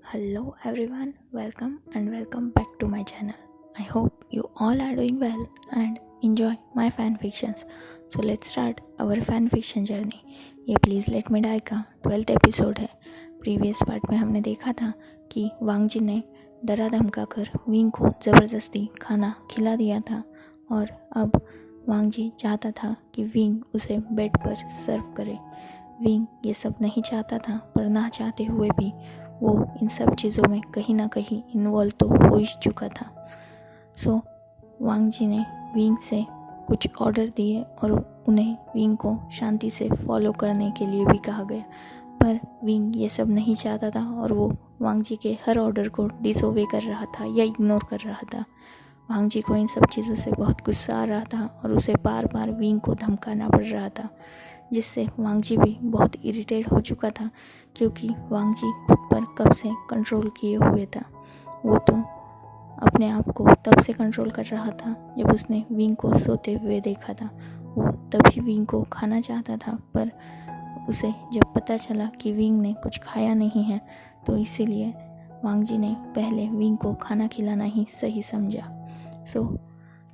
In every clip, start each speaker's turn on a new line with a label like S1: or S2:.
S1: Hello everyone, welcome back to my channel. I hope you all are doing well and enjoy my fan fictions. So let's start our fan fiction journey. ये please let me die का 12th episode है. Previous part में हमने देखा था कि वांग जी ने डरा धमका कर विंग को ज़बरदस्ती खाना खिला दिया था और अब वांग जी चाहता था कि विंग उसे बेड पर सर्व करे. विंग ये सब नहीं चाहता था, पर ना चाहते हुए भी वो इन सब चीज़ों में कहीं ना कहीं इन्वॉल्व तो हो ही चुका था. सो वांग जी ने विंग से कुछ ऑर्डर दिए और उन्हें विंग को शांति से फॉलो करने के लिए भी कहा गया, पर विंग ये सब नहीं चाहता था और वो वांग जी के हर ऑर्डर को डिसओबे कर रहा था या इग्नोर कर रहा था. वांग जी को इन सब चीज़ों से बहुत गुस्सा आ रहा था और उसे बार बार विंग को धमकाना पड़ रहा था, जिससे वांग जी भी बहुत इरिटेट हो चुका था, क्योंकि वांग जी खुद पर कब से कंट्रोल किए हुए था. वो तो अपने आप को तब से कंट्रोल कर रहा था जब उसने विंग को सोते हुए देखा था. वो तभी विंग को खाना चाहता था, पर उसे जब पता चला कि विंग ने कुछ खाया नहीं है, तो इसीलिए वांग जी ने पहले विंग को खाना खिलाना ही सही समझा. So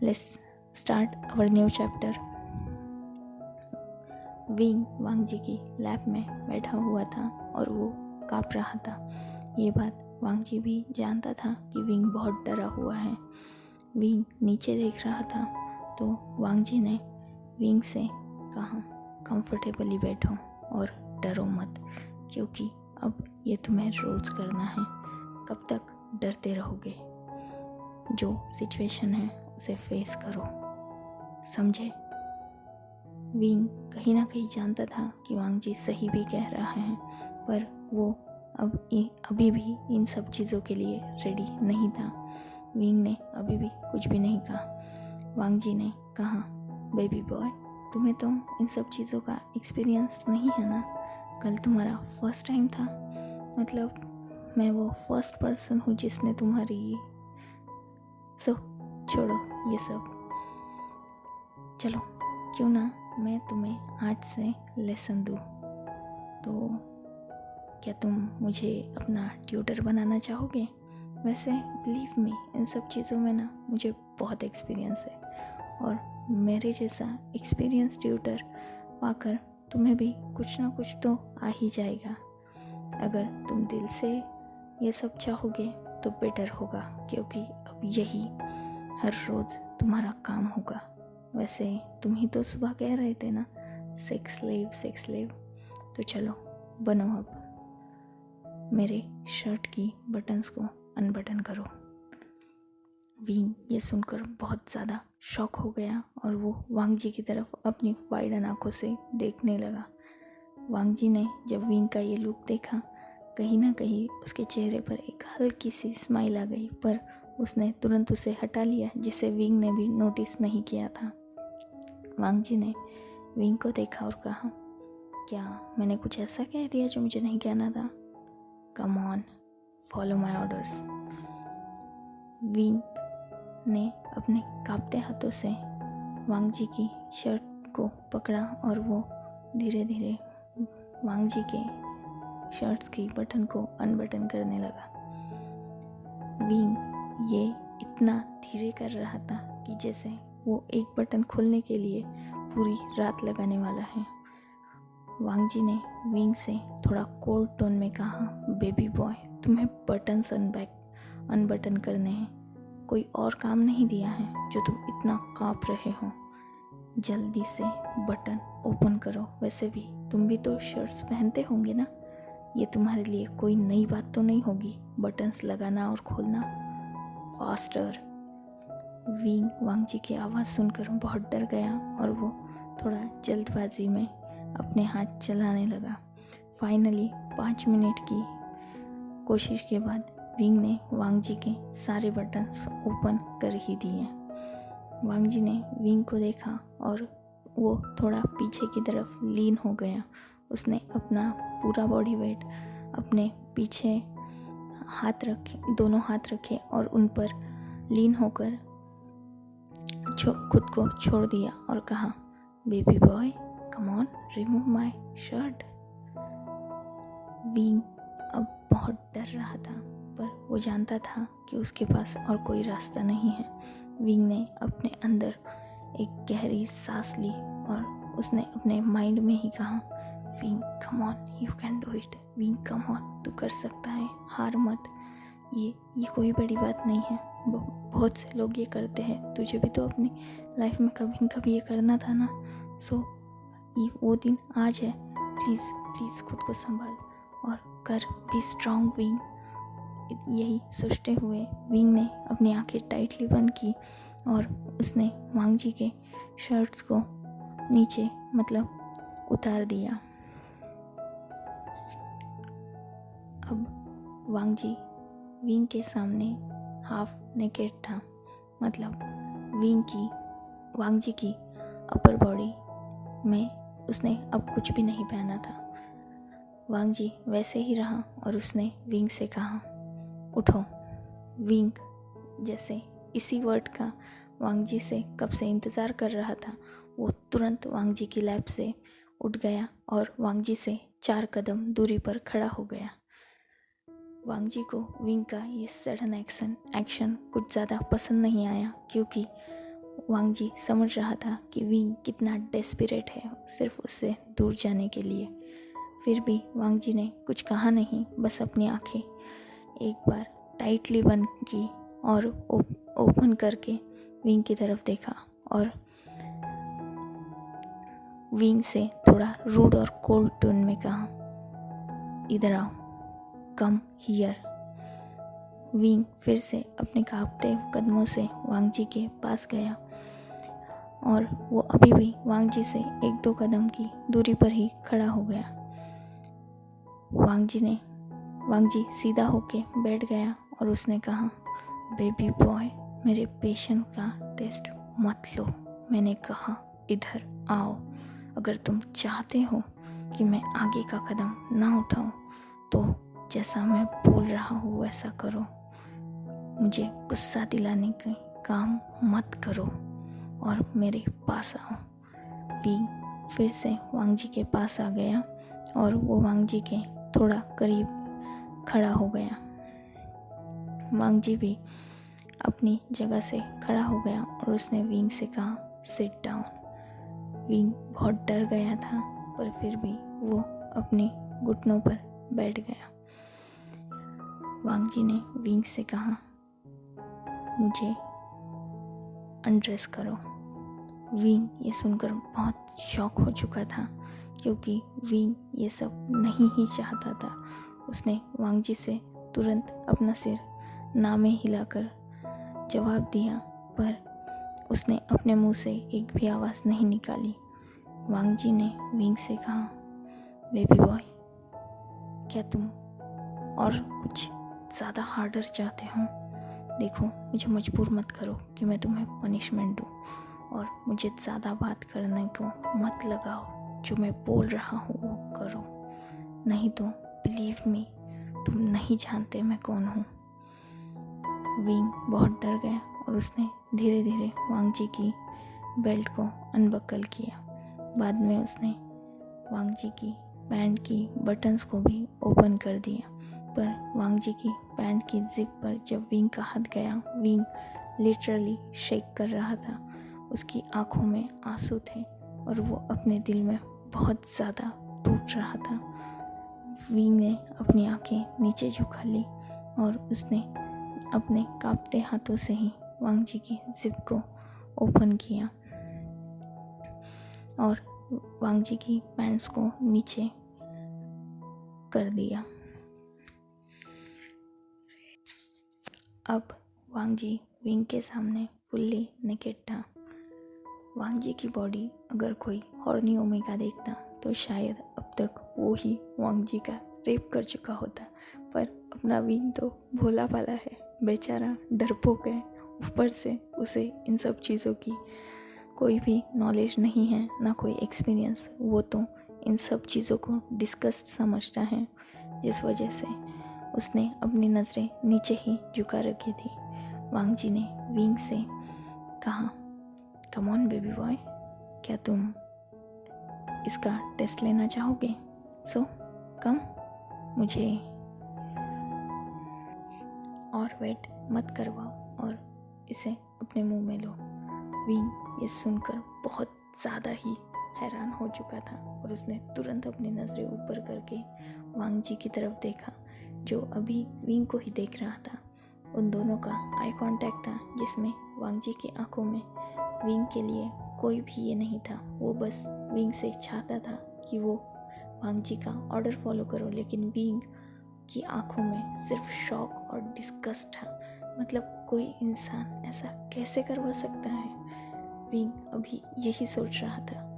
S1: let's start our new chapter. Wing Wang ji की लैब में बैठा हुआ था और वो काँप रहा था. ये बात वांग जी भी जानता था कि विंग बहुत डरा हुआ है. विंग नीचे देख रहा था तो वांग जी ने विंग से कहा, कंफर्टेबली बैठो और डरो मत, क्योंकि अब ये तुम्हें रोज़ करना है. कब तक डरते रहोगे? जो सिचुएशन है उसे फेस करो, समझे? विंग कहीं ना कहीं जानता था कि वांग जी सही भी कह रहा है, पर वो अभी भी इन सब चीज़ों के लिए रेडी नहीं था. विंग ने अभी भी कुछ भी नहीं कहा. वांग जी ने कहा, बेबी बॉय, तुम्हें तो इन सब चीज़ों का एक्सपीरियंस नहीं है ना? कल तुम्हारा फर्स्ट टाइम था. मतलब मैं वो फर्स्ट पर्सन हूँ जिसने तुम्हारी छोड़ो ये सब. चलो, क्यों ना मैं तुम्हें आज से लेसन दूँ. तो क्या तुम मुझे अपना ट्यूटर बनाना चाहोगे? वैसे बिलीव मी, इन सब चीज़ों में ना मुझे बहुत एक्सपीरियंस है, और मेरे जैसा एक्सपीरियंस ट्यूटर पाकर तुम्हें भी कुछ ना कुछ तो आ ही जाएगा. अगर तुम दिल से ये सब चाहोगे तो बेटर होगा, क्योंकि अब यही हर रोज़ तुम्हारा काम होगा. वैसे तुम ही तो सुबह कह रहे थे ना, सेक्स स्लेव. तो चलो बनो. अब मेरे शर्ट की बटन्स को अनबटन करो. विंग ये सुनकर बहुत ज़्यादा शॉक हो गया और वो वांग जी की तरफ अपनी वाइड आंखों से देखने लगा. वांग जी ने जब विंग का ये लुक देखा, कहीं ना कहीं उसके चेहरे पर एक हल्की सी स्माइल आ गई, पर उसने तुरंत उसे हटा लिया, जिसे विंग ने भी नोटिस नहीं किया था. वांग जी ने विंग को देखा और कहा, क्या मैंने कुछ ऐसा कह दिया जो मुझे नहीं कहना था? Come on, follow my orders. Wing ने अपने कांपते हाथों से वांग जी की शर्ट को पकड़ा और वो धीरे धीरे वांग जी के शर्ट्स की बटन को अनबटन करने लगा. विंग ये इतना धीरे कर रहा था कि जैसे वो एक बटन खोलने के लिए पूरी रात लगाने वाला है. वांग जी ने विंग से थोड़ा कोल्ड टोन में कहा, बेबी बॉय, तुम्हें बटन्स अनबटन करने हैं. कोई और काम नहीं दिया है जो तुम इतना काँप रहे हो. जल्दी से बटन ओपन करो. वैसे भी तुम भी तो शर्ट्स पहनते होंगे ना, ये तुम्हारे लिए कोई नई बात तो नहीं होगी, बटन्स लगाना और खोलना. फास्टर. विंग वांग जी की आवाज़ सुनकर बहुत डर गया और वो थोड़ा जल्दबाजी में अपने हाथ चलाने लगा. फाइनली 5 मिनट की कोशिश के बाद विंग ने वांग जी के सारे बटन्स ओपन कर ही दिए. वांग जी ने विंग को देखा और वो थोड़ा पीछे की तरफ लीन हो गया. उसने अपना पूरा बॉडी वेट अपने पीछे दोनों हाथ रखे और उन पर लीन होकर खुद को छोड़ दिया और कहा, baby boy, come on, remove my shirt. Wing अब बहुत डर रहा था, पर वो जानता था कि उसके पास और कोई रास्ता नहीं है। विंग ने अपने अंदर एक गहरी सांस ली और उसने अपने माइंड में ही कहा, wing come on, you can do it. Wing come on, तू कर सकता है, हार मत। ये कोई बड़ी बात नहीं है, बहुत से लोग ये करते हैं, तुझे भी तो अपनी लाइफ में कभी न कभी ये करना था ना। सो ये वो दिन आज है, प्लीज़ खुद को संभाल और कर, बी स्ट्रॉन्ग विंग। यही सोचते हुए विंग ने अपनी आंखें टाइटली बंद की और उसने वांग जी के शर्ट्स को नीचे मतलब उतार दिया। अब वांग जी विंग के सामने हाफ नेकेड था, मतलब वांग जी की अपर बॉडी में उसने अब कुछ भी नहीं पहना था। वांग जी वैसे ही रहा और उसने विंग से कहा, उठो। विंग जैसे इसी वर्ड का वांग जी से कब से इंतज़ार कर रहा था, वो तुरंत वांग जी की लैब से उठ गया और वांग जी से 4 कदम दूरी पर खड़ा हो गया। वांग जी को विंग का ये सडन एक्शन कुछ ज़्यादा पसंद नहीं आया, क्योंकि वांग जी समझ रहा था कि विंग कितना डेस्परेट है सिर्फ उससे दूर जाने के लिए। फिर भी वांग जी ने कुछ कहा नहीं, बस अपनी आंखें एक बार टाइटली बंद की और ओपन करके विंग की तरफ देखा और विंग से थोड़ा रूड और कोल्ड टोन में कहा, इधर आओ, कम हियर। विंग फिर से अपने कांपते कदमों से वांग जी के पास गया और वो अभी भी वांग जी से 1-2 कदम की दूरी पर ही खड़ा हो गया। वांग जी सीधा होके बैठ गया और उसने कहा, बेबी बॉय, मेरे पेशेंस का टेस्ट मत लो। मैंने कहा इधर आओ। अगर तुम चाहते हो कि मैं आगे का कदम ना उठाऊं, तो जैसा मैं बोल रहा हूँ वैसा करो। मुझे गुस्सा दिलाने का काम मत करो और मेरे पास आओ। विंग फिर से वांग जी के पास आ गया और वो वांग जी के थोड़ा करीब खड़ा हो गया। वांग जी भी अपनी जगह से खड़ा हो गया और उसने विंग से कहा, सिट डाउन। विंग बहुत डर गया था, पर फिर भी वो अपने घुटनों पर बैठ गया। वांग जी ने विंग से कहा, मुझे अनड्रेस करो। विंग ये सुनकर बहुत शॉक हो चुका था, क्योंकि विंग ये सब नहीं ही चाहता था। उसने वांग जी से तुरंत अपना सिर ना में हिलाकर जवाब दिया, पर उसने अपने मुंह से एक भी आवाज़ नहीं निकाली। वांग जी ने विंग से कहा, बेबी बॉय, क्या तुम और कुछ ज़्यादा हार्डर चाहते हो? देखो, मुझे मजबूर मत करो कि मैं तुम्हें पनिशमेंट दूँ, और मुझे ज़्यादा बात करने को मत लगाओ। जो मैं बोल रहा हूँ वो करो, नहीं तो बिलीव मी, तुम नहीं जानते मैं कौन हूँ। विंग बहुत डर गया और उसने धीरे धीरे वांग जी की बेल्ट को अनबकल किया। बाद में उसने वांग जी की पैंट की बटन्स को भी ओपन कर दिया, पर वांग जी की पैंट की जिप पर जब विंग का हाथ गया, विंग लिटरली शेक कर रहा था। उसकी आंखों में आंसू थे और वो अपने दिल में बहुत ज़्यादा टूट रहा था। विंग ने अपनी आंखें नीचे झुका ली और उसने अपने कांपते हाथों से ही वांग जी की जिप को ओपन किया और वांग जी की पैंट्स को नीचे कर दिया। अब वांग जी विंग के सामने फुल्ली नेकेड था। वांग जी की बॉडी अगर कोई हॉर्नी ओमेगा देखता तो शायद अब तक वो ही वांग जी का रेप कर चुका होता, पर अपना विंग तो भोला भाला है, बेचारा डरपोक है। ऊपर से उसे इन सब चीज़ों की कोई भी नॉलेज नहीं है, ना कोई एक्सपीरियंस। वो तो इन सब चीज़ों को डिस्कस्ड समझता है, जिस वजह से उसने अपनी नज़रें नीचे ही झुका रखी थी। वांग जी ने विंग से कहा, कम ऑन बेबी बॉय, क्या तुम इसका टेस्ट लेना चाहोगे? सो कम, मुझे और वेट मत करवाओ और इसे अपने मुंह में लो। विंग ये सुनकर बहुत ज़्यादा ही हैरान हो चुका था और उसने तुरंत अपनी नज़रें ऊपर करके वांग जी की तरफ देखा, जो अभी विंग को ही देख रहा था। उन दोनों का आई कांटेक्ट था, जिसमें वांग जी की आंखों में विंग के लिए कोई भी ये नहीं था। वो बस विंग से चाहता था कि वो वांग जी का ऑर्डर फॉलो करो, लेकिन विंग की आंखों में सिर्फ शॉक और डिस्गस्ट था। मतलब कोई इंसान ऐसा कैसे करवा सकता है? विंग अभी यही सोच रहा था।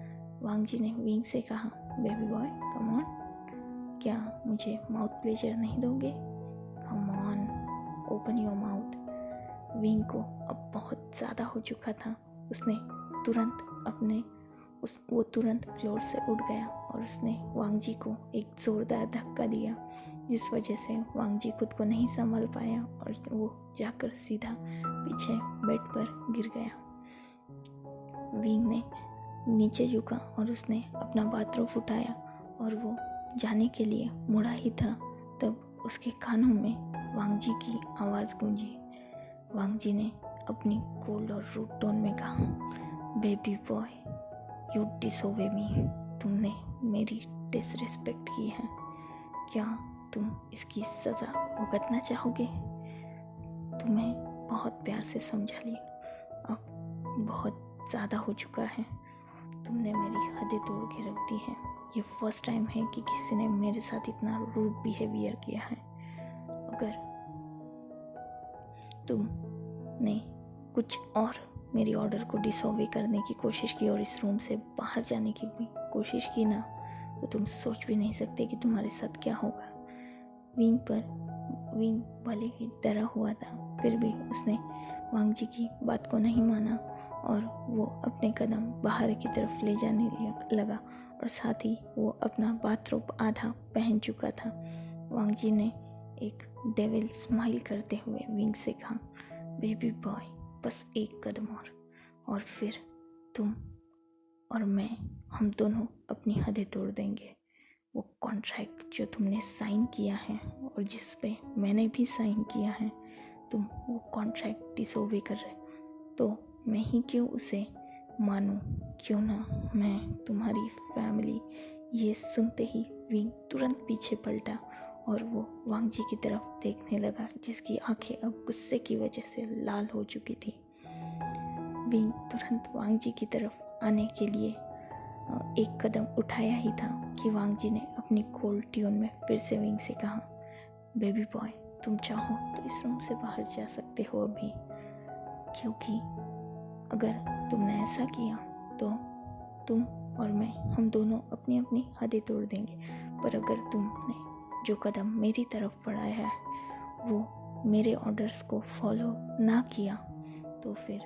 S1: वांग जी ने विंग से कहा, बेबी बॉय कम ऑन, क्या मुझे माउथ प्लेजर नहीं दोगे? Come on, open your mouth. Wing को अब बहुत ज़्यादा हो चुका था। उसने तुरंत वो तुरंत फ्लोर से उठ गया और उसने वांग जी को एक ज़ोरदार धक्का दिया, जिस वजह से वांग जी खुद को नहीं संभाल पाया और वो जाकर सीधा पीछे बेड पर गिर गया। विंग ने नीचे झुका और उसने अपना बाथरूम उठाया और वो जाने के लिए मुड़ा ही था, तब उसके कानों में वांग जी की आवाज़ गूंजी। वांग जी ने अपनी कोल्ड और रूड टोन में कहा, बेबी बॉय यू डिसोबे मी, तुमने मेरी डिसरिस्पेक्ट की है। क्या तुम इसकी सज़ा भुगतना चाहोगे? तुम्हें बहुत प्यार से समझा लिया, अब बहुत ज़्यादा हो चुका है। तुमने मेरी हदें तोड़ के रख दी है। ये फर्स्ट टाइम है कि किसी ने मेरे साथ इतना रूड बिहेवियर किया है। अगर तुमने कुछ और मेरी ऑर्डर को डिसोबे करने की कोशिश की और इस रूम से बाहर जाने की भी कोशिश की ना, तो तुम सोच भी नहीं सकते कि तुम्हारे साथ क्या होगा। विंग भले ही डरा हुआ था, फिर भी उसने वांग जी की बात को नहीं माना और वो अपने कदम बाहर की तरफ ले जाने लगा और साथ ही वो अपना बाथरोब आधा पहन चुका था। वांग जी ने एक डेविल स्माइल करते हुए विंग से कहा, बेबी बॉय बस एक कदम और फिर तुम और मैं, हम दोनों अपनी हदें तोड़ देंगे। वो कॉन्ट्रैक्ट जो तुमने साइन किया है और जिस पे मैंने भी साइन किया है, तुम वो कॉन्ट्रैक्ट डिसोबे कर रहे, तो मैं ही क्यों उसे मानूं? क्यों ना मैं तुम्हारी फैमिली। ये सुनते ही विंग तुरंत पीछे पलटा और वो वांग जी की तरफ देखने लगा, जिसकी आंखें अब गुस्से की वजह से लाल हो चुकी थी। विंग तुरंत वांग जी की तरफ आने के लिए एक कदम उठाया ही था कि वांग जी ने अपनी कोल्ड ट्यून में फिर से विंग से कहा, बेबी बॉय तुम चाहो तो इस रूम से बाहर जा सकते हो अभी, क्योंकि अगर तुमने ऐसा किया तो तुम और मैं, हम दोनों अपनी अपनी हदें तोड़ देंगे। पर अगर तुमने जो कदम मेरी तरफ बढ़ाया है वो मेरे ऑर्डर्स को फॉलो ना किया, तो फिर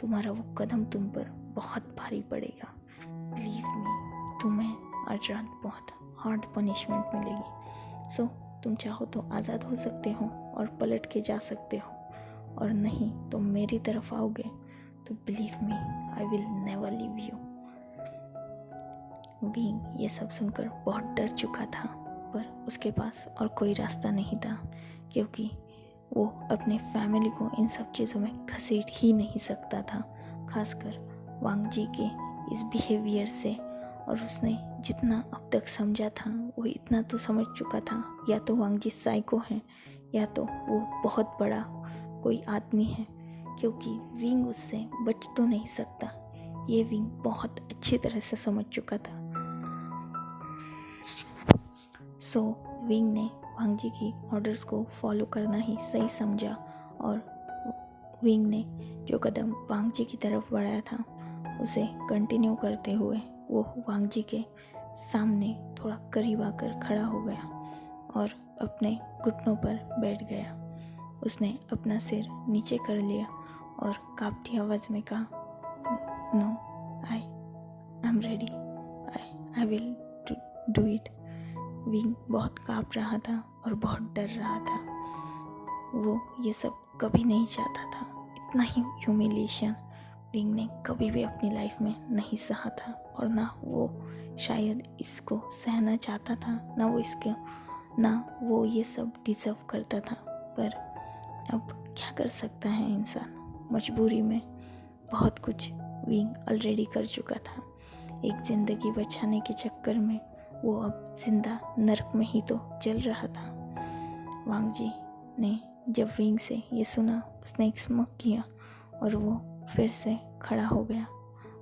S1: तुम्हारा वो कदम तुम पर बहुत भारी पड़ेगा। बिलीव मी, तुम्हें आज रात बहुत हार्ड पनिशमेंट मिलेगी। सो तुम चाहो तो आज़ाद हो सकते हो और पलट के जा सकते हो, और नहीं तो मेरी तरफ आओगे तो believe me I will never leave you. Wing ये सब सुनकर बहुत डर चुका था, पर उसके पास और कोई रास्ता नहीं था, क्योंकि वो अपने फैमिली को इन सब चीज़ों में घसीट ही नहीं सकता था, खासकर वांग जी के इस बिहेवियर से। और उसने जितना अब तक समझा था वो इतना तो समझ चुका था, या तो वांग जी साइको हैं या तो वो बहुत बड़ा कोई आदमी है, क्योंकि विंग उससे बच तो नहीं सकता। ये विंग बहुत अच्छी तरह से समझ चुका था। सो विंग ने वांग जी की ऑर्डर्स को फॉलो करना ही सही समझा और विंग ने जो कदम वांग जी की तरफ बढ़ाया था उसे कंटिन्यू करते हुए वो वांग जी के सामने थोड़ा करीब आकर खड़ा हो गया और अपने घुटनों पर बैठ गया। उसने अपना सिर नीचे कर लिया और कांपती आवाज़ में कहा, no I am ready, I will do it. Wing बहुत काँप रहा था और बहुत डर रहा था। वो ये सब कभी नहीं चाहता था। इतना ही ह्यूमिलिएशन विंग ने कभी भी अपनी लाइफ में नहीं सहा था, और ना वो शायद इसको सहना चाहता था, ना वो ये सब डिज़र्व करता था। पर अब क्या कर सकता है इंसान, मजबूरी में बहुत कुछ विंग ऑलरेडी कर चुका था। एक ज़िंदगी बचाने के चक्कर में वो अब जिंदा नर्क में ही तो जल रहा था। वांग जी ने जब विंग से ये सुना, उसने एक स्मक किया और वो फिर से खड़ा हो गया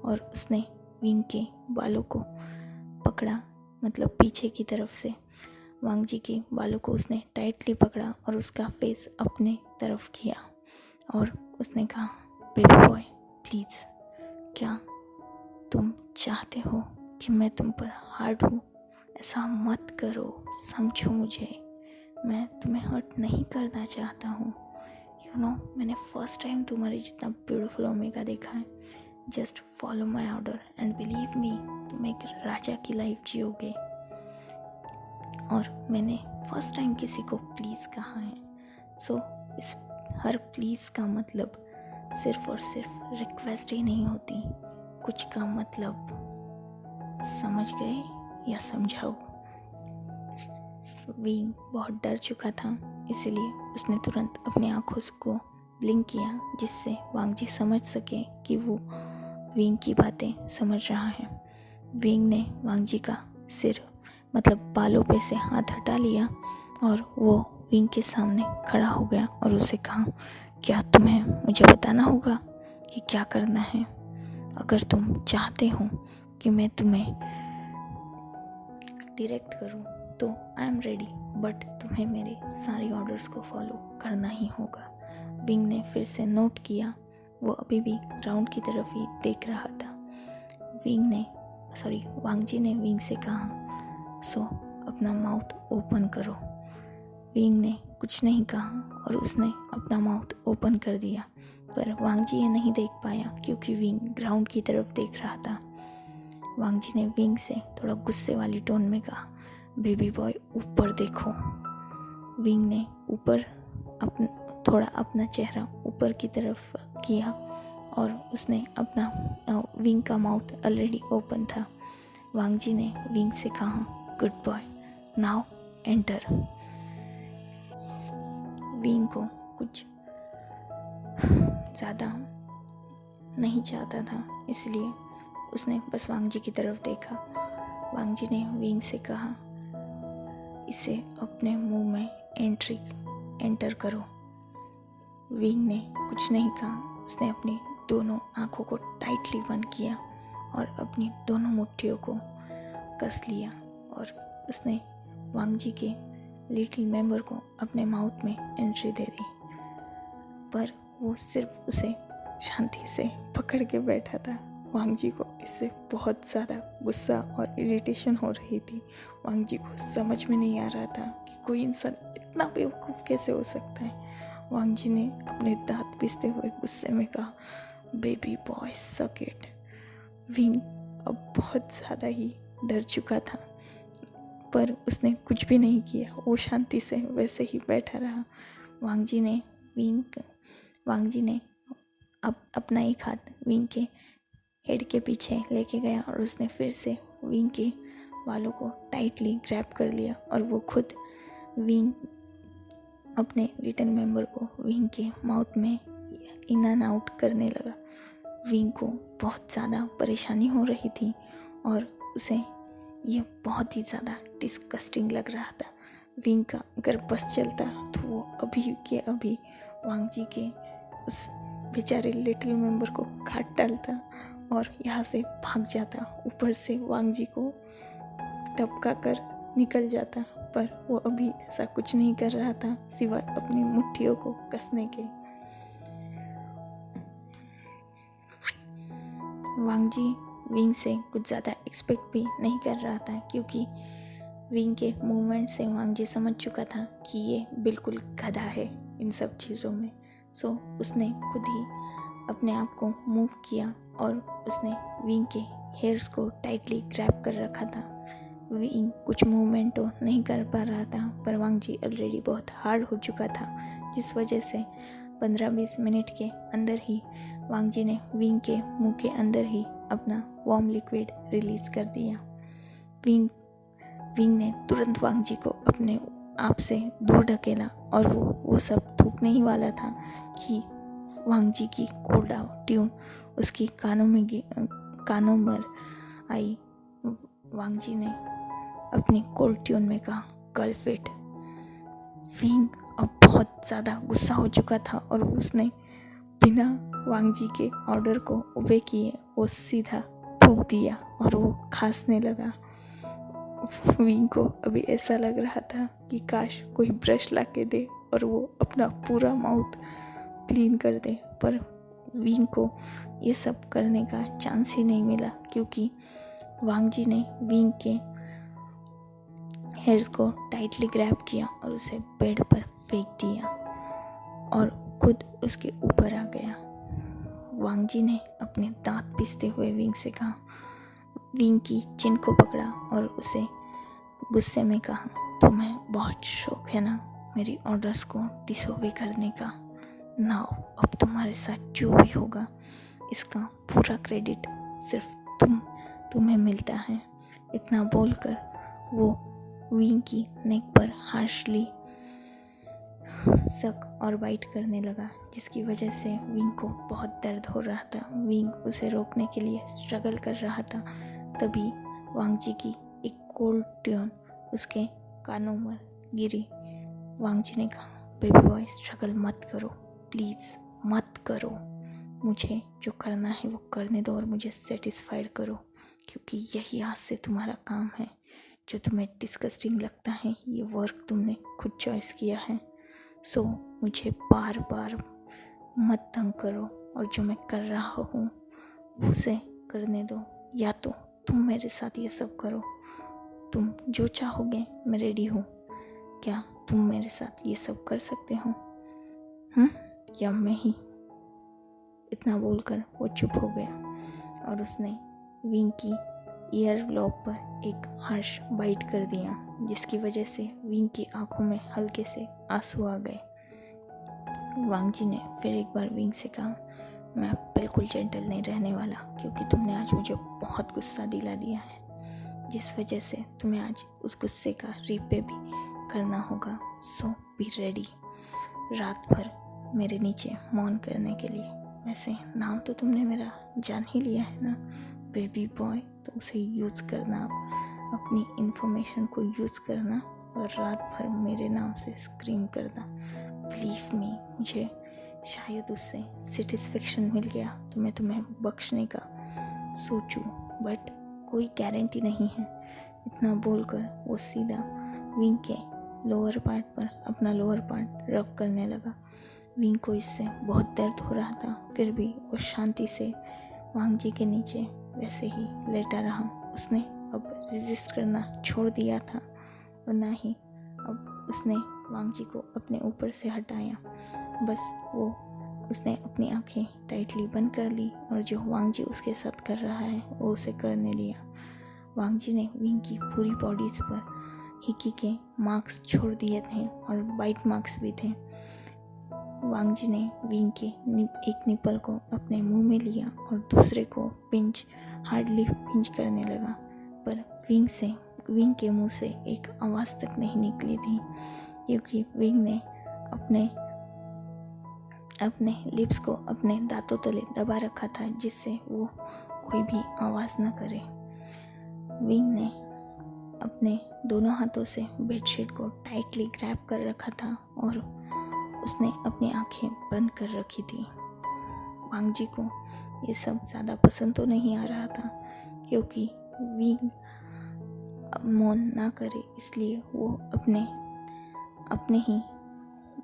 S1: और उसने विंग के बालों को पकड़ा, मतलब पीछे की तरफ से वांग जी के बालों को उसने टाइटली पकड़ा और उसका फेस अपने तरफ किया और उसने कहा, बेबी बॉय प्लीज़, क्या तुम चाहते हो कि मैं तुम पर हार्ड हूँ? ऐसा मत करो, समझो मुझे, मैं तुम्हें हर्ट नहीं करना चाहता हूँ। मैंने फर्स्ट टाइम तुम्हारे जितना ब्यूटीफुल ओमेगा देखा है। Just follow my order and believe me, तुम एक राजा की लाइफ जियोगे। और मैंने फर्स्ट टाइम किसी को प्लीज़ कहा है। सो इस हर प्लीज़ का मतलब सिर्फ और सिर्फ रिक्वेस्ट ही नहीं होती, कुछ का मतलब समझ गए या समझाओ। विंग बहुत डर चुका था, इसलिए उसने तुरंत अपनी आंखों को ब्लिंक किया, जिससे वांग जी समझ सके कि वो विंग की बातें समझ रहा है। विंग ने वांग जी का सिर, मतलब बालों पे से हाथ हटा लिया और वो विंग के सामने खड़ा हो गया और उसे कहा, क्या तुम्हें मुझे बताना होगा कि क्या करना है? अगर तुम चाहते हो कि मैं तुम्हें डायरेक्ट करूं तो आई एम रेडी, बट तुम्हें मेरे सारे ऑर्डर्स को फॉलो करना ही होगा। विंग ने फिर से नोट किया, वो अभी भी ग्राउंड की तरफ ही देख रहा था। वांग जी ने विंग से कहा, सो अपना माउथ ओपन करो। विंग ने कुछ नहीं कहा और उसने अपना माउथ ओपन कर दिया, पर वांग जी ये नहीं देख पाया क्योंकि विंग ग्राउंड की तरफ देख रहा था। वांग जी ने विंग से थोड़ा गुस्से वाली टोन में कहा, बेबी बॉय ऊपर देखो। विंग ने ऊपर थोड़ा अपना चेहरा ऊपर की तरफ किया और उसने अपना विंग का माउथ ऑलरेडी ओपन था। वांग जी ने विंग से कहा, good boy, now enter. Wing को कुछ ज़्यादा नहीं चाहता था, इसलिए उसने बस वांग जी की तरफ देखा। वांग जी ने विंग से कहा, इसे अपने मुंह में एंटर करो। विंग ने कुछ नहीं कहा, उसने अपनी दोनों आंखों को टाइटली बंद किया और अपनी दोनों मुट्ठियों को कस लिया और उसने वांग जी के लिटिल मेंबर को अपने माउथ में एंट्री दे दी, पर वो सिर्फ उसे शांति से पकड़ के बैठा था। वांग जी को इससे बहुत ज़्यादा गुस्सा और इरिटेशन हो रही थी। वांग जी को समझ में नहीं आ रहा था कि कोई इंसान इतना बेवकूफ़ कैसे हो सकता है। वांग जी ने अपने दांत पीसते हुए गुस्से में कहा, बेबी बॉय सक इट। विंग अब बहुत ज़्यादा ही डर चुका था, पर उसने कुछ भी नहीं किया, वो शांति से वैसे ही बैठा रहा। वांग जी ने अब अपना एक हाथ विंग के हेड के पीछे लेके गया और उसने फिर से विंग के बालों को टाइटली ग्रैब कर लिया और वो खुद विंग अपने लिटिल मेंबर को विंग के माउथ में इन एंड आउट करने लगा। विंग को बहुत ज़्यादा परेशानी हो रही थी और उसे ये बहुत ही ज़्यादा डिस्गस्टिंग लग रहा था। विंग का अगर बस चलता तो वो अभी के अभी वांग जी के उस बेचारे लिटिल मेंबर को काट डालता और यहाँ से भाग जाता, ऊपर से वांग जी को टपका कर निकल जाता, पर वो अभी ऐसा कुछ नहीं कर रहा था सिवाय अपनी मुट्ठियों को कसने के। वांग जी विंग से कुछ ज़्यादा एक्सपेक्ट भी नहीं कर रहा था, क्योंकि विंग के मूवमेंट से वांग जी समझ चुका था कि ये बिल्कुल गधा है इन सब चीज़ों में। सो उसने खुद ही अपने आप को मूव किया और उसने विंग के हेयर्स को टाइटली ग्रैब कर रखा था। विंग कुछ मूवमेंट तो नहीं कर पा रहा था, पर वांग जी ऑलरेडी बहुत हार्ड हो चुका था, जिस वजह से 15-20 मिनट के अंदर ही वांग जी ने विंग के मुंह के अंदर ही अपना वार्म लिक्विड रिलीज़ कर दिया। विंग ने तुरंत वांग जी को अपने आपसे दूर ढकेला और वो सब थूकने ही वाला था कि वांग जी की कोल्ड ट्यून उसकी कानों में आई। वांग जी ने अपनी कोल्ड ट्यून में कहा, गर्लफिट। विंग अब बहुत ज़्यादा गुस्सा हो चुका था और उसने बिना वांग जी के ऑर्डर को ओबे किए वो सीधा थूक दिया और वो खांसने लगा। विंग को अभी ऐसा लग रहा था कि काश कोई ब्रश ला के दे और वो अपना पूरा माउथ क्लीन कर दे, पर विंग को ये सब करने का चांस ही नहीं मिला क्योंकि वांग जी ने विंग के हेयर्स को टाइटली ग्रैब किया और उसे बेड पर फेंक दिया और खुद उसके ऊपर आ गया। वांग जी ने अपने दांत पीसते हुए विंग से कहा, विंग की चिन को पकड़ा और उसे गुस्से में कहा, तुम्हें बहुत शौक है ना मेरी ऑर्डर्स को डिसोबे करने का। नाउ अब तुम्हारे साथ जो भी होगा इसका पूरा क्रेडिट सिर्फ तुम्हें मिलता है। इतना बोलकर वो विंग की नेक पर हार्शली सक और बाइट करने लगा, जिसकी वजह से विंग को बहुत दर्द हो रहा था। विंग उसे रोकने के लिए स्ट्रगल कर रहा था। तभी वांग जी की एक कोल्ड ट्यून उसके कानों में गिरी। वांग जी ने कहा, बेबी बॉय स्ट्रगल मत करो, प्लीज़ मत करो। मुझे जो करना है वो करने दो और मुझे सेटिस्फाइड करो, क्योंकि यही आज से तुम्हारा काम है। जो तुम्हें डिस्गस्टिंग लगता है ये वर्क तुमने खुद चॉइस किया है, सो मुझे बार बार मत तंग करो और जो मैं कर रहा हूँ उसे करने दो, या तो तुम मेरे साथ ये सब करो। तुम जो चाहोगे मैं रेडी हूँ। क्या तुम मेरे साथ ये सब कर सकते हो? या मैं ही? इतना बोलकर वो चुप हो गया और उसने विंग की ईयर लॉब पर एक हार्श बाइट कर दिया, जिसकी वजह से विंग की आंखों में हल्के से आंसू आ गए। वांग जी ने फिर एक बार विंग से कहा, मैं बिल्कुल जेंटल नहीं रहने वाला क्योंकि तुमने आज मुझे बहुत गुस्सा दिला दिया है, जिस वजह से तुम्हें आज उस गुस्से का रीपे भी करना होगा। सो बी रेडी रात भर मेरे नीचे मौन करने के लिए। वैसे नाम तो तुमने मेरा जान ही लिया है ना, बेबी बॉय, तो उसे यूज़ करना, अपनी इंफॉर्मेशन को यूज़ करना और रात भर मेरे नाम से स्क्रीम करना। बिलीव मी, मुझे शायद उससे सेटिस्फेक्शन मिल गया तो मैं तुम्हें बख्शने का सोचूं, बट कोई गारंटी नहीं है। इतना बोलकर वो सीधा विंग के लोअर पार्ट पर अपना लोअर पार्ट रब करने लगा। विंग को इससे बहुत दर्द हो रहा था, फिर भी वो शांति से वांग जी के नीचे वैसे ही लेटा रहा। उसने अब रेजिस्ट करना छोड़ दिया था और ना ही अब उसने वांग जी को अपने ऊपर से हटाया। बस उसने अपनी आंखें टाइटली बंद कर ली और जो वांग जी उसके साथ कर रहा है वो उसे करने दिया। वांग जी ने विंग की पूरी बॉडीज पर हिकी के मार्क्स छोड़ दिए थे और बाइट मार्क्स भी थे। वांग जी ने विंग के एक निपल को अपने मुंह में लिया और दूसरे को हार्डली पिंच करने लगा, पर विंग के मुंह से एक आवाज़ तक नहीं निकली थी, क्योंकि विंग ने अपने लिप्स को अपने दांतों तले दबा रखा था, जिससे वो कोई भी आवाज़ न करे। विंग ने अपने दोनों हाथों से बेडशीट को टाइटली ग्रैब कर रखा था और उसने अपनी आंखें बंद कर रखी थी। वांग जी को ये सब ज़्यादा पसंद तो नहीं आ रहा था, क्योंकि विंग मौन ना करे, इसलिए वो अपने ही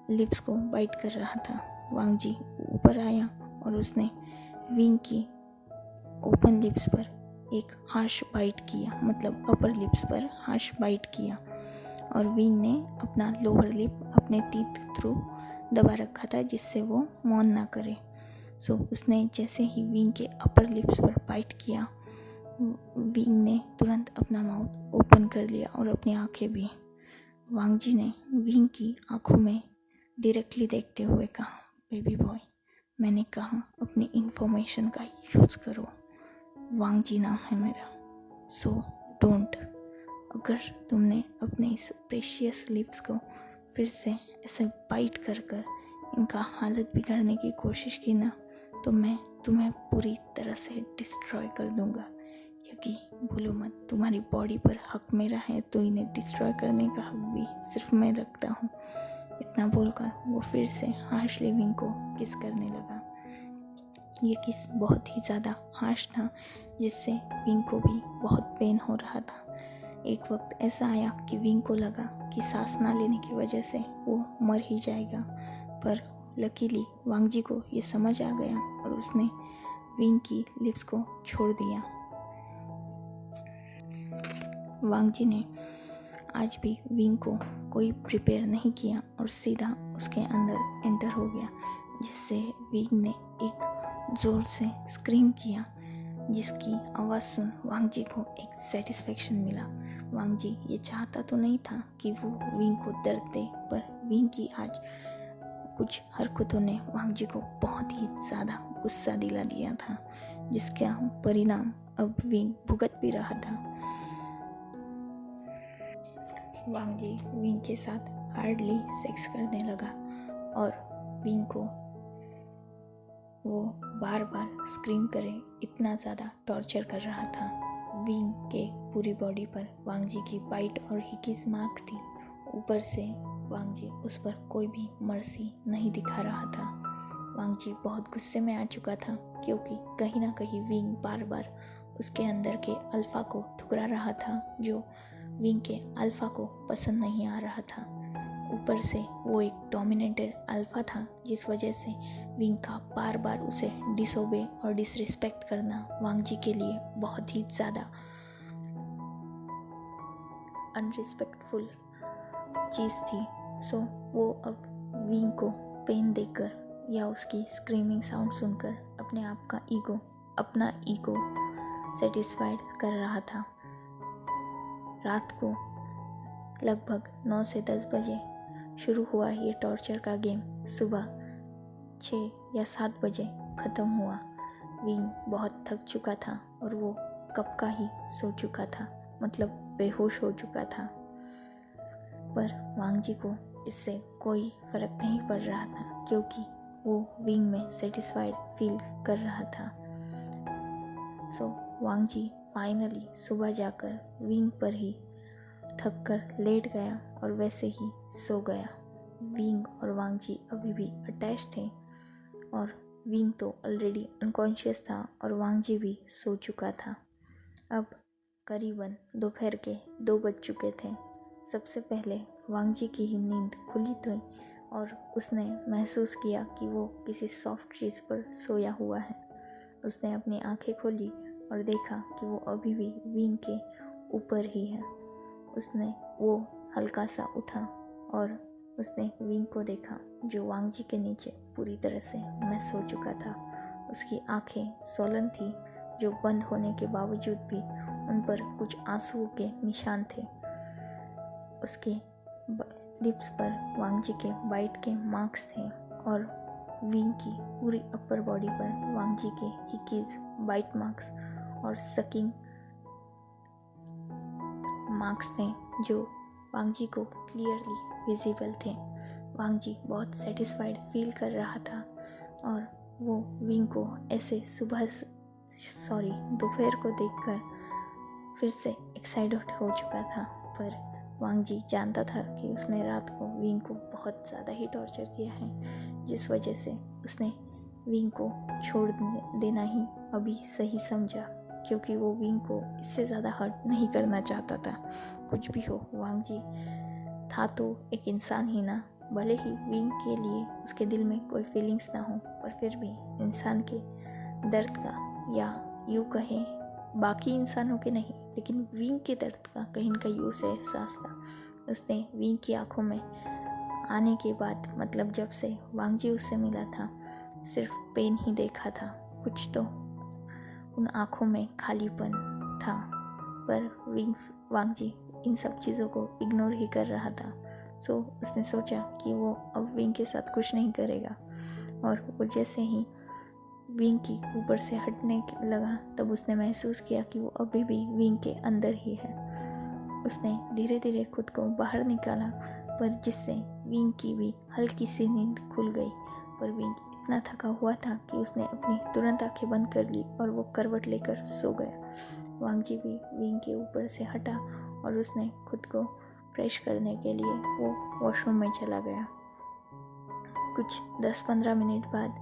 S1: लिप्स को बाइट कर रहा था। वांग जी ऊपर आया और उसने विंग की ओपन लिप्स पर एक हार्श बाइट किया, मतलब अपर लिप्स पर हार्श बाइट किया, और विंग ने अपना लोअर लिप अपने टीथ थ्रू दबा रखा था, जिससे वो मौन ना करे। सो उसने जैसे ही विंग के अपर लिप्स पर बाइट किया, विंग ने तुरंत अपना माउथ ओपन कर लिया और अपनी आंखें भी। वांग जी ने विंग की आंखों में डायरेक्टली देखते हुए कहा, बेबी बॉय, मैंने कहा अपनी इंफॉर्मेशन का यूज़ करो। वांग जी नाम है मेरा, सो डोंट अगर तुमने अपने इस प्रेशियस लिप्स को फिर से ऐसे बाइट कर कर इनका हालत बिगाड़ने की कोशिश की ना, तो मैं तुम्हें पूरी तरह से डिस्ट्रॉय कर दूंगा। क्योंकि भूलो मत, तुम्हारी बॉडी पर हक मेरा है, तो इन्हें डिस्ट्रॉय करने का हक भी सिर्फ मैं रखता हूँ। इतना बोलकर वो फिर से हार्शली विंग को किस करने लगा। ये किस बहुत ही ज़्यादा हार्श था, जिससे विंग को भी बहुत पेन हो रहा था। एक वक्त ऐसा आया कि विंग को लगा कि सांस ना लेने की वजह से वो मर ही जाएगा, पर लकीली वांगजी को ये समझ आ गया और उसने विंग की लिप्स को छोड़ दिया। वांगजी ने आज भी विंग को कोई प्रिपेयर नहीं किया और सीधा उसके अंदर एंटर हो गया, जिससे विंग ने एक ज़ोर से स्क्रीम किया, जिसकी आवाज़ सुन वांगजी को एक सेटिस्फेक्शन मिला। वांगजी ये चाहता तो नहीं था कि वो विंग को दर्द दे, पर विंग की आज कुछ हरकतों ने वांगजी को बहुत ही ज़्यादा गुस्सा दिला दिया था, जिसका परिणाम अब विंग भुगत भी रहा था। वांगजी विंग के साथ हार्डली सेक्स करने लगा और विंग को वो बार बार स्क्रीम करे इतना ज़्यादा टॉर्चर कर रहा था। विंग के पूरी बॉडी पर वांगजी की बाइट और हिकीज मार्क थी। ऊपर से वांगजी उस पर कोई भी मर्सी नहीं दिखा रहा था। वांगजी बहुत गुस्से में आ चुका था, क्योंकि कहीं ना कहीं विंग बार बार उसके अंदर के अल्फ़ा को ठुकरा रहा था, जो विंग के अल्फ़ा को पसंद नहीं आ रहा था। ऊपर से वो एक डोमिनेटेड अल्फ़ा था, जिस वजह से विंग का बार बार उसे डिसोबे और डिसरिस्पेक्ट करना वांगजी के लिए बहुत ही ज़्यादा अनरिस्पेक्टफुल चीज़ थी। सो वो अब विंग को पेन देकर या उसकी स्क्रीमिंग साउंड सुनकर अपना ईगो सेटिस्फाइड कर रहा था। रात को लगभग 9 से 10 बजे शुरू हुआ ये टॉर्चर का गेम सुबह 6 या 7 बजे ख़त्म हुआ। विंग बहुत थक चुका था और वो कब का ही सो चुका था, मतलब बेहोश हो चुका था। पर वांगजी को इससे कोई फ़र्क नहीं पड़ रहा था, क्योंकि वो विंग में सेटिस्फाइड फील कर रहा था। सो वांगजी फाइनली सुबह जाकर विंग पर ही थक कर लेट गया और वैसे ही सो गया। विंग और वांगजी अभी भी अटैच थे और विंग तो ऑलरेडी अनकॉन्शियस था और वांगजी भी सो चुका था। अब करीबन दोपहर के 2 बज चुके थे। सबसे पहले वांगजी की ही नींद खुली थी और उसने महसूस किया कि वो किसी सॉफ्ट चीज़ पर सोया हुआ है। उसने अपनी आंखें खोली और देखा कि वो अभी भी विंग के ऊपर ही है। वो हल्का सा उठा और उसने विंग को देखा, जो वांगजी के नीचे पूरी तरह से मैस हो चुका था। उसकी आंखें सोलन थी, जो बंद होने के बावजूद भी उन पर कुछ आंसुओं के निशान थे। उसके लिप्स पर वांगजी के बाइट के मार्क्स थे और विंग की पूरी अपर बॉडी पर वांगजी के हिकीज, बाइट मार्क्स और सकिंग मार्क्स थे, जो वांगजी को क्लियरली विजिबल थे। वांगजी बहुत सेटिस्फाइड फील कर रहा था और वो विंग को ऐसे दोपहर को देखकर फिर से एक्साइटेड हो चुका था। पर वांगजी जानता था कि उसने रात को विंग को बहुत ज़्यादा ही टॉर्चर किया है, जिस वजह से उसने विंग को छोड़ देना ही अभी सही समझा, क्योंकि वो विंग को इससे ज़्यादा हर्ट नहीं करना चाहता था। कुछ भी हो, वांगजी था तो एक इंसान ही ना। भले ही विंग के लिए उसके दिल में कोई फीलिंग्स ना हो, पर फिर भी इंसान के दर्द का, या यूँ कहें बाकी इंसानों के नहीं, लेकिन विंग के दर्द का कहीं न कहीं उसे एहसास था। उसने विंग की आंखों में आने के बाद, मतलब जब से वांगजी उससे मिला था, सिर्फ पेन ही देखा था। कुछ तो उन आँखों में खालीपन था, पर वांगजी इन सब चीज़ों को इग्नोर ही कर रहा था। सो उसने सोचा कि वो अब विंग के साथ कुछ नहीं करेगा, और वो जैसे ही विंग की ऊपर से हटने लगा, तब उसने महसूस किया कि वो अभी भी विंग के अंदर ही है। उसने धीरे धीरे खुद को बाहर निकाला, पर जिससे विंग की भी हल्की सी नींद खुल गई। पर विंग इतना थका हुआ था कि उसने अपनी तुरंत आंखें बंद कर ली और वो करवट लेकर सो गया। वांगजी भी विंग के ऊपर से हटा और उसने खुद को फ्रेश करने के लिए वो वॉशरूम में चला गया। कुछ 10-15 मिनट बाद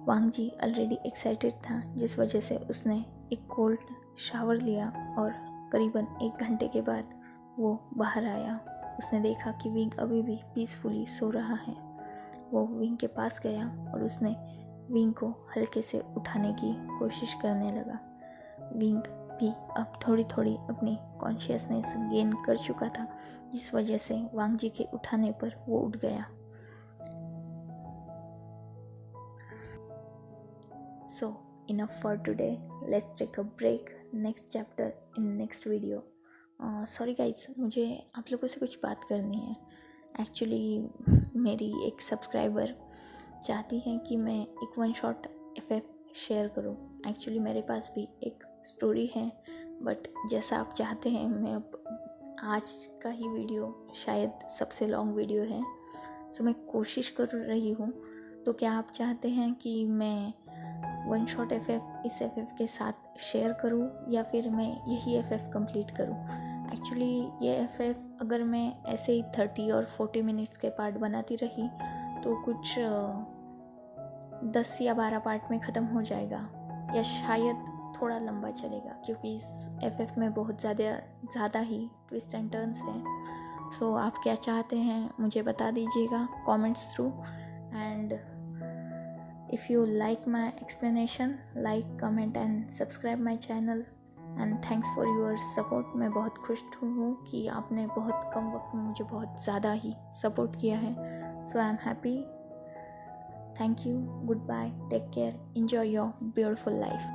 S1: वांगजी ऑलरेडी एक्साइटेड था, जिस वजह से उसने एक कोल्ड शावर लिया और करीबन 1 घंटे के बाद वो बाहर आया। उसने देखा कि विंग अभी भी पीसफुली सो रहा है। वो विंग के पास गया और उसने विंग को हल्के से उठाने की कोशिश करने लगा। विंग भी अब थोड़ी थोड़ी अपनी कॉन्शियसनेस गेन कर चुका था, जिस वजह से वांगजी के उठाने पर वो उठ गया। So enough for today. Let's take a break. Next chapter in next video. Sorry guys, मुझे आप लोगों से कुछ बात करनी है। एक्चुअली मेरी एक सब्सक्राइबर चाहती है कि मैं एक वन शॉट FF शेयर करूं। एक्चुअली मेरे पास भी एक स्टोरी है, बट जैसा आप चाहते हैं, मैं अब आज का ही वीडियो शायद सबसे लॉन्ग वीडियो है, सो मैं कोशिश कर रही हूँ। तो क्या आप चाहते हैं कि मैं वन शॉट FF इस FF के साथ शेयर करूं या फिर मैं यही FF कंप्लीट करूं? एक्चुअली ये FF अगर मैं ऐसे ही 30 और 40 मिनट्स के पार्ट बनाती रही तो कुछ 10 या 12 पार्ट में ख़त्म हो जाएगा, या शायद थोड़ा लंबा चलेगा, क्योंकि इस FF में बहुत ज़्यादा ही ट्विस्ट एंड टर्न्स हैं। सो आप क्या चाहते हैं मुझे बता दीजिएगा comments through. And if you like my explanation, like, comment and subscribe my channel and thanks for your support। मैं बहुत खुश हूँ कि आपने बहुत कम वक्त में मुझे बहुत ज़्यादा ही सपोर्ट किया है। So I am happy. Thank you. Goodbye. Take care. Enjoy your beautiful life.